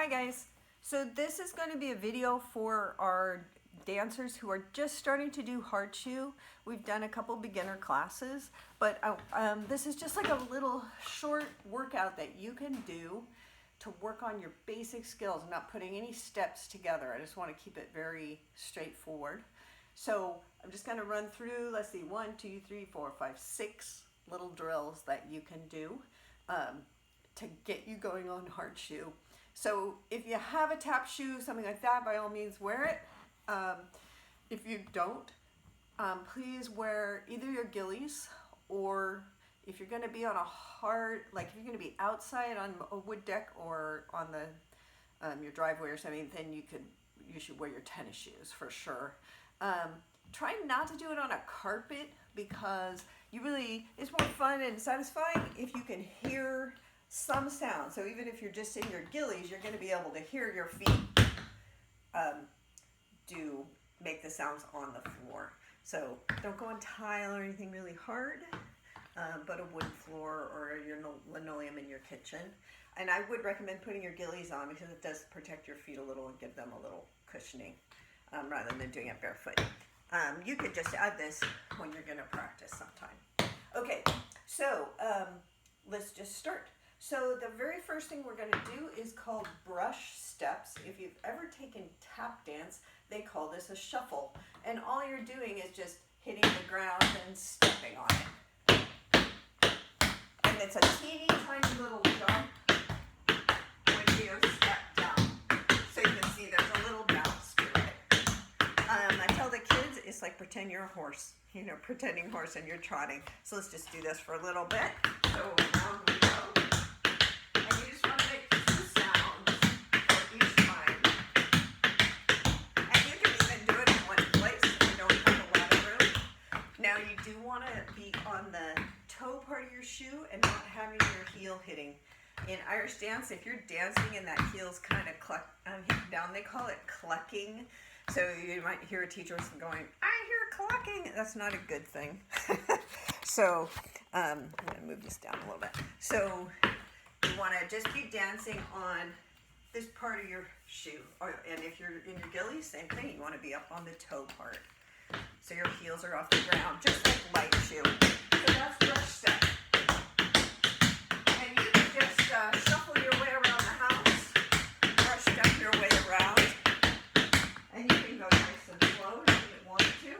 Hi guys, so this is going to be a video for our dancers who are just starting to do hard shoe. We've done a couple beginner classes, but this is just like a little short workout that you can do to work on your basic skills. I'm not putting any steps together. I just want to keep it very straightforward. So I'm just going to run through, let's see, 1, 2, 3, 4, 5, 6 little drills that you can do to get you going on hard shoe. So if you have a tap shoe, something like that, by all means wear it. If you don't, please wear either your gillies, or if you're going to be on a hard, like if you're going to be outside on a wood deck or on the your driveway or something, then you should wear your tennis shoes for sure. Try not to do it on a carpet because it's more fun and satisfying if you can hear some sound. So even if you're just in your gillies, you're going to be able to hear your feet make the sounds on the floor. So don't go on tile or anything really hard, but a wood floor or your linoleum in your kitchen. And I would recommend putting your gillies on because it does protect your feet a little and give them a little cushioning rather than doing it barefoot. You could just add this when you're going to practice sometime. Okay, so let's just start. So the very first thing we're going to do is called brush steps. If you've ever taken tap dance, they call this a shuffle. And all you're doing is just hitting the ground and stepping on it. And it's a teeny tiny little jump when you step down. So you can see there's a little bounce to it. I tell the kids it's like pretend you're a horse. Pretending horse and you're trotting. So let's just do this for a little bit. So around we go. You do want to be on the toe part of your shoe and not having your heel hitting. In Irish dance, if you're dancing and that heel's kind of down, they call it clucking. So you might hear a teacher going, I hear clucking. That's not a good thing. So I'm going to move this down a little bit. So you want to just be dancing on this part of your shoe. And if you're in your gillies, same thing. You want to be up on the toe part. So your heels are off the ground, just like light shoe. So that's brush step. And you can just shuffle your way around the house, brush step your way around, and you can go nice and slow if you want to,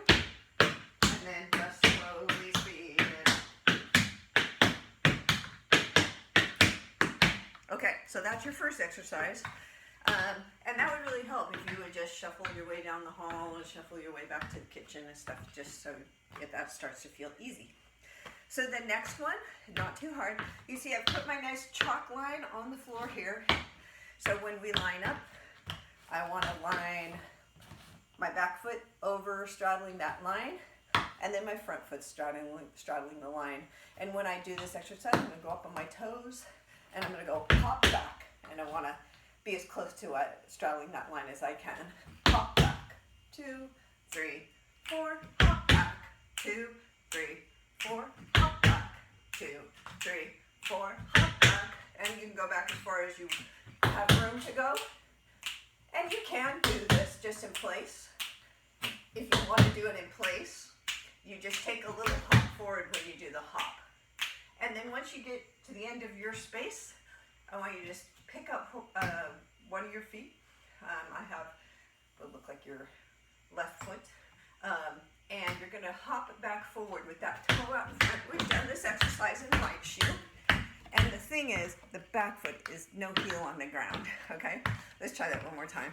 and then just slowly speed it. Okay, so that's your first exercise. And that would really help if you would just shuffle your way down the hall and shuffle your way back to the kitchen and stuff, just so that starts to feel easy. So the next one, not too hard. You see I've put my nice chalk line on the floor here. So when we line up, I want to line my back foot over straddling that line, and then my front foot straddling the line. And when I do this exercise, I'm going to go up on my toes, and I'm going to go pop back, and I want to be as close to straddling that line as I can. Hop back, 2, 3, 4, hop back, 2, 3, 4, hop back, 2, 3, 4, hop back. And you can go back as far as you have room to go. And you can do this just in place. If you want to do it in place, you just take a little hop forward when you do the hop. And then once you get to the end of your space, I want you to just pick up one of your feet. I have what look like your left foot. And you're going to hop it back forward with that toe out in front. We've done this exercise in light shoe. And the thing is, the back foot is no heel on the ground. Okay? Let's try that one more time.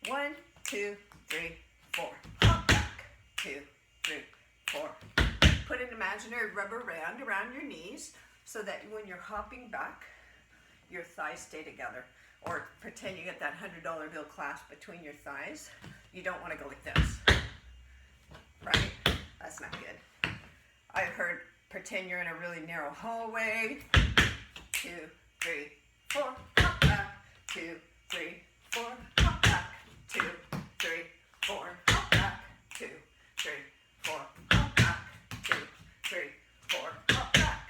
1, 2, 3, 4. Hop back. 2, 3, 4. Put an imaginary rubber band around your knees so that when you're hopping back, your thighs stay together. Or pretend you get that $100 bill clasp between your thighs. You don't want to go like this. Right? That's not good. I've heard pretend you're in a really narrow hallway. 2, 3, 4, hop back. 2, 3, 4, hop back. 2, 3, 4, hop back. 2, 3, 4, hop back. 2, 3, 4, hop back.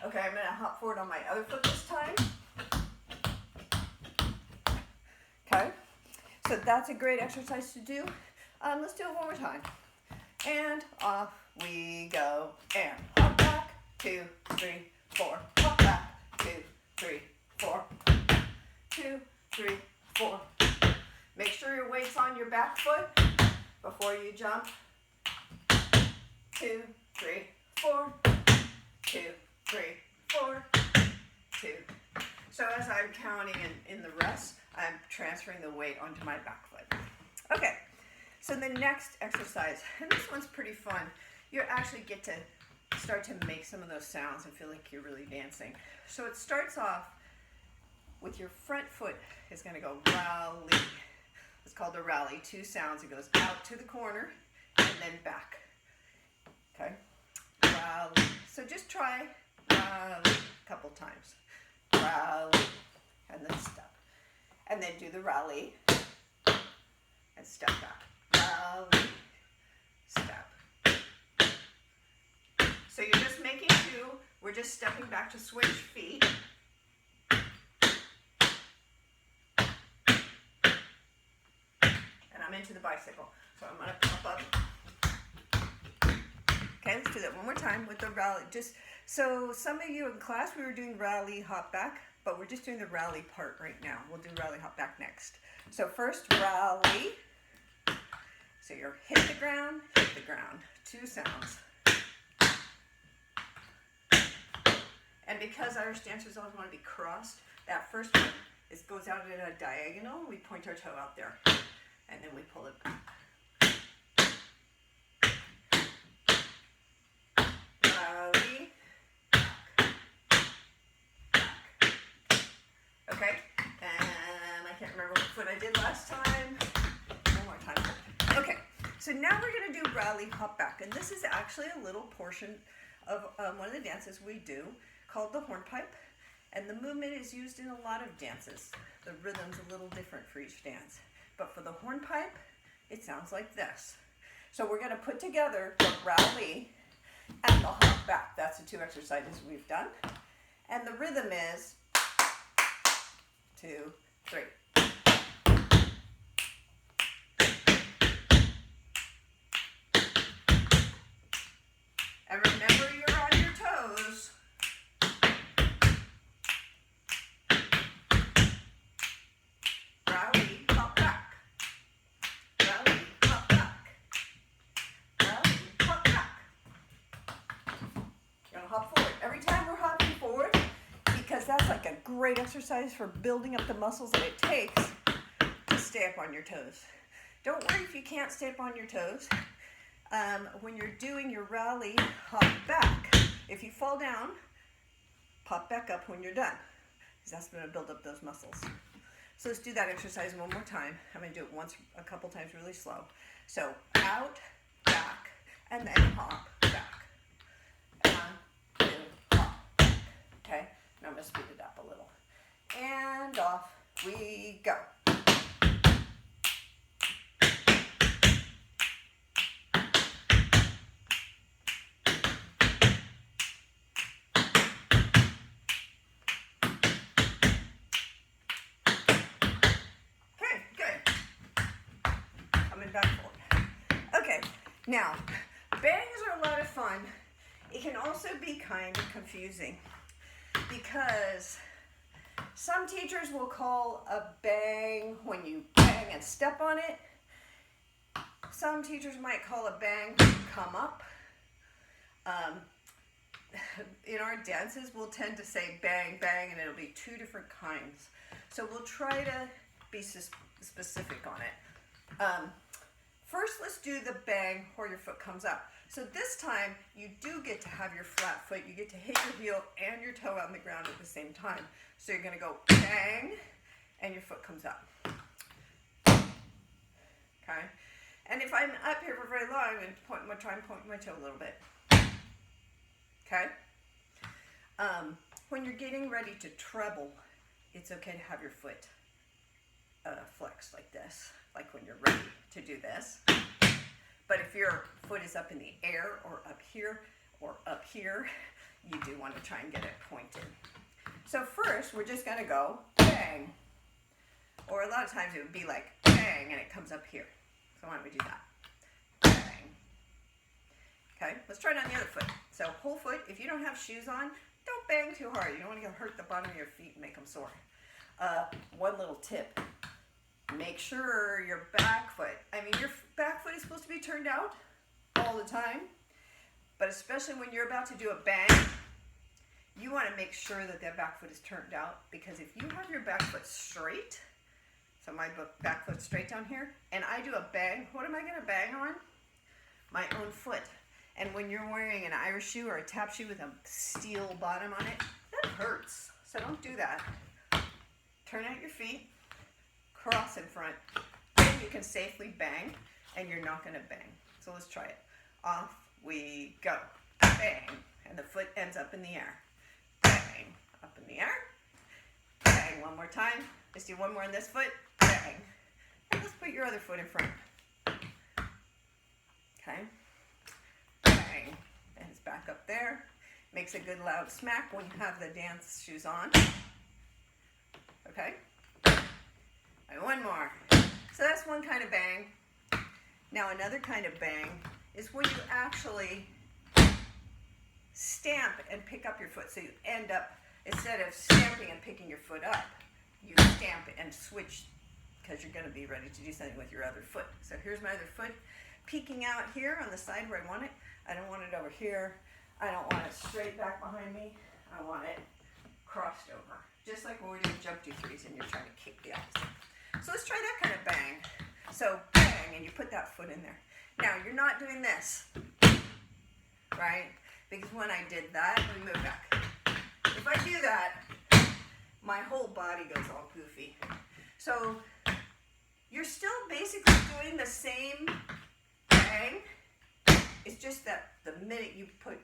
Okay, I'm going to hop forward on my other foot this time. So that's a great exercise to do. Let's do it one more time. And off we go. And hop back, 2, 3, 4. Hop back, 2, 3, 4. 2, 3, 4. Make sure your weight's on your back foot before you jump. 2, 3, 4. 2, 3, 4. 2. So as I'm counting in the rest, I'm transferring the weight onto my back foot. Okay, so the next exercise, and this one's pretty fun. You actually get to start to make some of those sounds and feel like you're really dancing. So it starts off with your front foot is going to go rally. It's called a rally. 2 sounds. It goes out to the corner and then back. Okay, rally. So just try rally a couple times. Rally, and then step. And then do the rally, and step back. Rally, step. So you're just making 2. We're just stepping back to switch feet. And I'm into the bicycle. So I'm going to pop up. Okay, let's do that one more time with the rally. So some of you in class, we were doing rally, hop back, but we're just doing the rally part right now. We'll do rally, hop back next. So first, rally. So you're hit the ground, 2 sounds. And because Irish dancers always want to be crossed, that first one goes out at a diagonal. We point our toe out there, and then we pull it back. Rally. Okay, and I can't remember what I did last time. One more time. Okay, so now we're going to do rally hop back, and this is actually a little portion of one of the dances we do called the hornpipe, and the movement is used in a lot of dances. The rhythm's a little different for each dance, but for the hornpipe, it sounds like this. So we're going to put together the rally and the hop back. That's the 2 exercises we've done, and the rhythm is 2, 3. And remember, you're on your toes. Rally, hop back. Rally, hop back. Rally, hop back. You're gonna hop forward. Every time we're hopping forward, because that's like a great exercise for building up the muscles that it takes to stay up on your toes. Don't worry if you can't stay up on your toes. When you're doing your rally, hop back. If you fall down, pop back up when you're done, because that's going to build up those muscles. So let's do that exercise one more time. I'm going to do it a couple times really slow. So out, back, and then hop back. 1, 2, hop back. Okay, now I'm going to speed it up a little. And off we go. Back forward. Okay, now bangs are a lot of fun. It can also be kind of confusing because some teachers will call a bang when you bang and step on it. Some teachers might call a bang when you come up. In our dances, we'll tend to say bang, bang, and it'll be 2 different kinds. So we'll try to be specific on it. First, let's do the bang where your foot comes up. So this time, you do get to have your flat foot. You get to hit your heel and your toe on the ground at the same time. So you're going to go bang, and your foot comes up. Okay? And if I'm up here for very long, I'm going to try and point my toe a little bit. Okay? When you're getting ready to treble, it's okay to have your foot flexed like this, like when you're ready to do this. But if your foot is up in the air or up here, you do want to try and get it pointed. So first, we're just going to go bang. Or a lot of times it would be like bang. bang, and it comes up here. So why don't we do that? Bang. Okay, let's try it on the other foot. So whole foot, if you don't have shoes on, don't bang too hard. You don't want to hurt the bottom of your feet and make them sore. One little tip, make sure your back foot, your back foot is supposed to be turned out all the time, but especially when you're about to do a bang, you want to make sure that that back foot is turned out, because if you have your back foot straight, so my back foot straight down here, and I do a bang, what am I going to bang on? My own foot. And when you're wearing an Irish shoe or a tap shoe with a steel bottom on it, that hurts. So don't do that. Turn out your feet, cross in front, then you can safely bang, and you're not going to bang. So let's try it. Off we go. Bang. And the foot ends up in the air. Bang. Up in the air. Bang. One more time. Let's do one more on this foot. Bang. And let's put your other foot in front. Okay. Bang. And it's back up there. Makes a good loud smack when you have the dance shoes on. Okay. And one more. So that's one kind of bang. Now another kind of bang is when you actually stamp and pick up your foot. So you end up, instead of stamping and picking your foot up, you stamp and switch, because you're going to be ready to do something with your other foot. So here's my other foot peeking out here on the side where I want it. I don't want it over here. I don't want it straight back behind me. I want it crossed over. Just like when we're doing jump do threes and you're trying to kick the opposite. So let's try that kind of bang. So bang, and you put that foot in there. Now you're not doing this, right? Because when I did that, let me move back. If I do that, my whole body goes all goofy. So you're still basically doing the same bang. It's just that the minute you put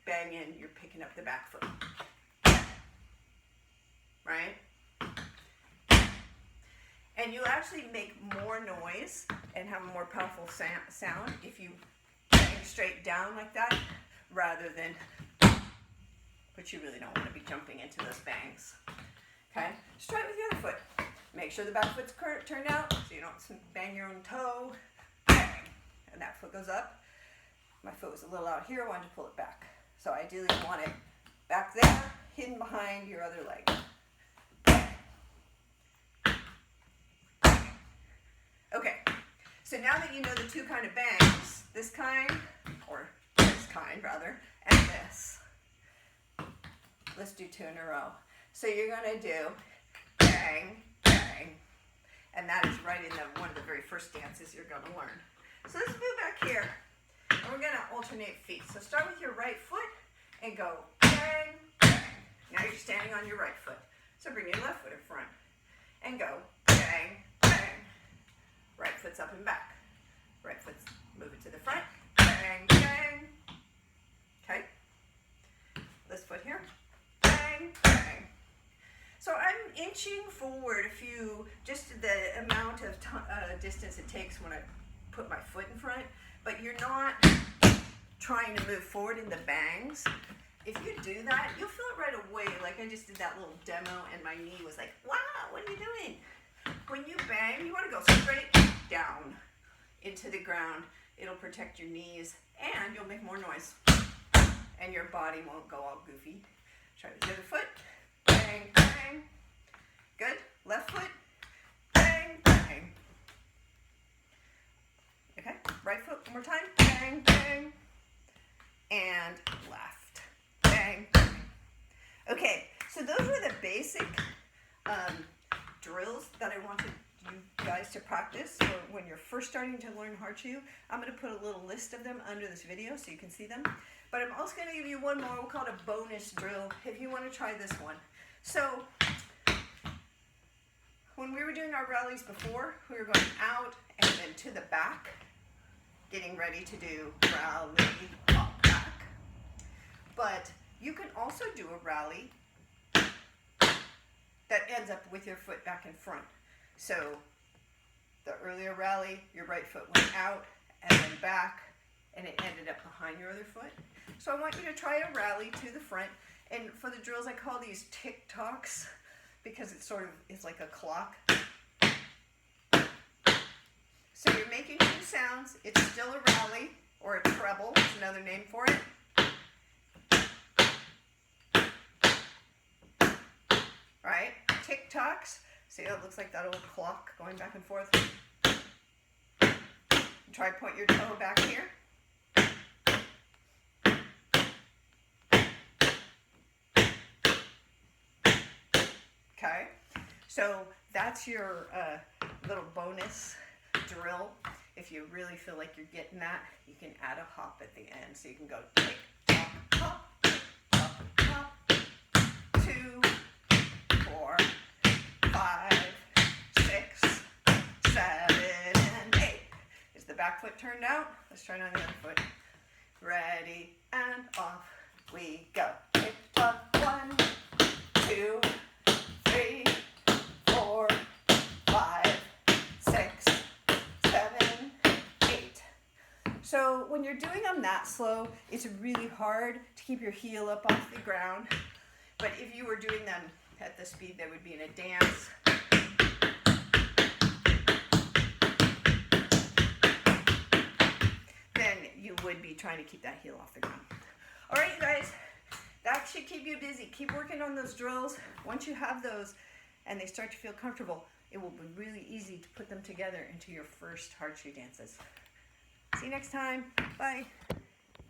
bang in, you're picking up the back foot. Right? And you actually make more noise and have a more powerful sound if you bang straight down like that, rather than, but you really don't want to be jumping into those bangs. Okay? Just try it with the other foot. Make sure the back foot's turned out so you don't bang your own toe. Bang! And that foot goes up. My foot was a little out here, I wanted to pull it back. So ideally you want it back there, hidden behind your other leg. Okay, so now that you know the two kind of bangs, this kind, or this kind rather, and this, let's do two in a row. So you're going to do bang, bang, and that is right in one of the very first dances you're going to learn. So let's move back here, and we're going to alternate feet. So start with your right foot and go bang, bang. Now you're standing on your right foot. So bring your left foot in front and go bang, bang. Right foot's up and back. Right foot's move it to the front. Bang, bang. Okay. This foot here. Bang, bang. So I'm inching forward just the amount of distance it takes when I put my foot in front, but you're not trying to move forward in the bangs. If you do that, you'll feel it right away. Like I just did that little demo and my knee was like, wow, what are you doing? When you bang, you want to go straight down into the ground. It'll protect your knees and you'll make more noise. And your body won't go all goofy. Try with the other foot. Bang, bang. Good. Left foot. Bang, bang. Okay. Right foot one more time. Bang, bang. And left. Bang, bang. Okay. So those were the basic drills that I wanted you guys to practice for when you're first starting to learn hard shoe. I'm going to put a little list of them under this video so you can see them. But I'm also going to give you one more. We'll call it a bonus drill if you want to try this one. So when we were doing our rallies before, we were going out and then to the back, getting ready to do rally, pop back. But you can also do a rally that ends up with your foot back in front. So the earlier rally, your right foot went out and then back, and it ended up behind your other foot. So I want you to try a rally to the front. And for the drills, I call these tick-tocks because it's like a clock. So you're making two sounds. It's still a rally, or a treble. It's another name for it. Right? Tick-tocks. See how it looks like that old clock going back and forth? Try point your toe back here. Okay, so that's your little bonus drill. If you really feel like you're getting that, you can add a hop at the end. So you can go tick, tock, hop, tick, tock, hop, 2, 4, 5, 6, 7, and 8. Is the back foot turned out? Let's try it on the other foot. Ready, and off we go. Tick, tock, 1, 2, 3, 4, 5, 6, 7, 8. So when you're doing them that slow, it's really hard to keep your heel up off the ground. But if you were doing them at the speed they would be in a dance, then you would be trying to keep that heel off the ground. All right, you guys, that should keep you busy. Keep working on those drills. Once you have those and they start to feel comfortable, it will be really easy to put them together into your first heart shape dances. See you next time. Bye.